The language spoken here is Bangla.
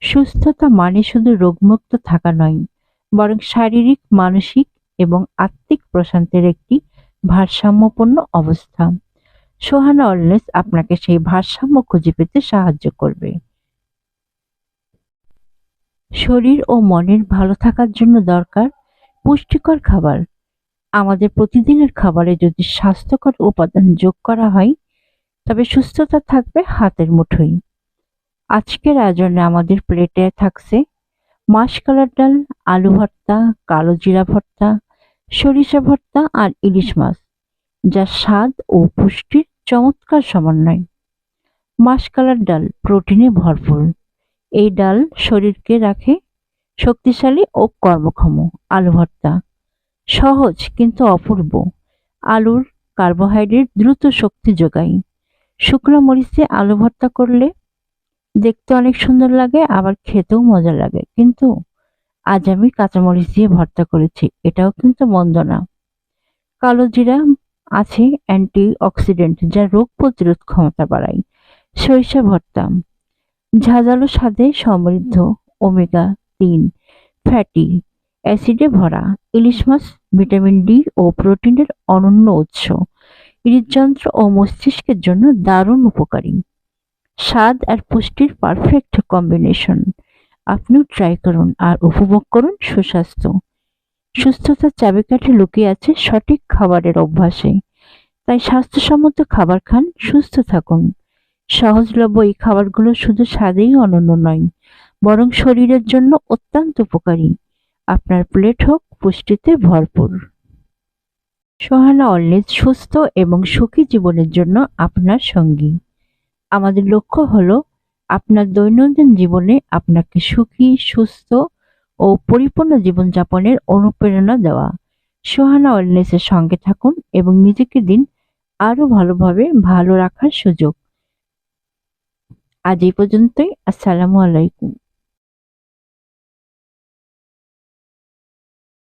সুস্থতা মানে শুধু রোগমুক্ত থাকা নয়, বরং শারীরিক, মানসিক এবং আত্মিক প্রশান্তির একটি ভারসাম্যপূর্ণ অবস্থা। সোহানা ওয়েলনেস আপনাকে সেই ভারসাম্য খুঁজে পেতে সাহায্য করবে। শরীর ও মনের ভালো থাকার জন্য দরকার পুষ্টিকর খাবার। আমাদের প্রতিদিনের খাবারে যদি স্বাস্থ্যকর উপাদান যোগ করা হয়, তবে সুস্থতা থাকবে হাতের মুঠোয়। আজকের আয়োজনে আমাদের প্লেটে থাকছে মাসকলার ডাল, আলু ভর্তা, কালো জিরা ভর্তা, সরিষা ভর্তা আর ইলিশ মাছ, যা স্বাদ ও পুষ্টির চমৎকার সমন্বয়। মাসকলার ডাল প্রোটিনে ভরপুর। এই ডাল শরীরকে রাখে শক্তিশালী ও কর্মক্ষম। আলু ভর্তা সহজ কিন্তু অপূর্ব। আলুর কার্বোহাইড্রেট দ্রুত শক্তি যোগায়। শুকনো মরিচ দিয়ে আলু ভর্তা করলে দেখতে অনেক সুন্দর লাগে, আবার খেতেও মজা লাগে। কিন্তু আজ আমি কাঁচামরিচ দিয়ে ভর্তা করেছি, এটাও কিন্তু মন্দ না। কালো জিরা আছে অ্যান্টি অক্সিডেন্ট, যা রোগ প্রতিরোধ ক্ষমতা বাড়ায়। সরিষা ভর্তা ঝাঁঝালো স্বাদে সমৃদ্ধ, ওমেগা-3 ফ্যাটি অ্যাসিডে ভরা। ইলিশ মাছ ভিটামিন ডি ও প্রোটিনের অনন্য উৎস, হৃদযন্ত্র ও মস্তিষ্কের জন্য দারুণ উপকারী। স্বাদ আর পুষ্টির পারফেক্ট কম্বিনেশন। আপনিও ট্রাই করুন আর উপভোগ করুন সুস্বাস্থ্য। সুস্থতার চাবিকাঠি লুকিয়ে আছে সঠিক খাবারের অভ্যাসে। তাই স্বাস্থ্যসম্মত খাবার খান, সুস্থ থাকুন। সহজলভ্য এই খাবারগুলো শুধু স্বাদেই অনন্য নয়, বরং শরীরের জন্য অত্যন্ত উপকারী। আপনার প্লেট হোক পুষ্টিতে ভরপুর। সোহানা অলওয়েজ সুস্থ এবং সুখী জীবনের জন্য আপনার সঙ্গী। আমাদের লক্ষ্য হলো আপনার দৈনন্দিন জীবনে আপনাকে সুখী, সুস্থ ও পরিপূর্ণ জীবনযাপনের অনুপ্রেরণা দেওয়া। সোহানা ওয়েলনেসের সঙ্গে থাকুন এবং নিজেকে দিন আরো ভালোভাবে ভালো রাখার সুযোগ। আজ এই পর্যন্তই। আসসালামু আলাইকুম।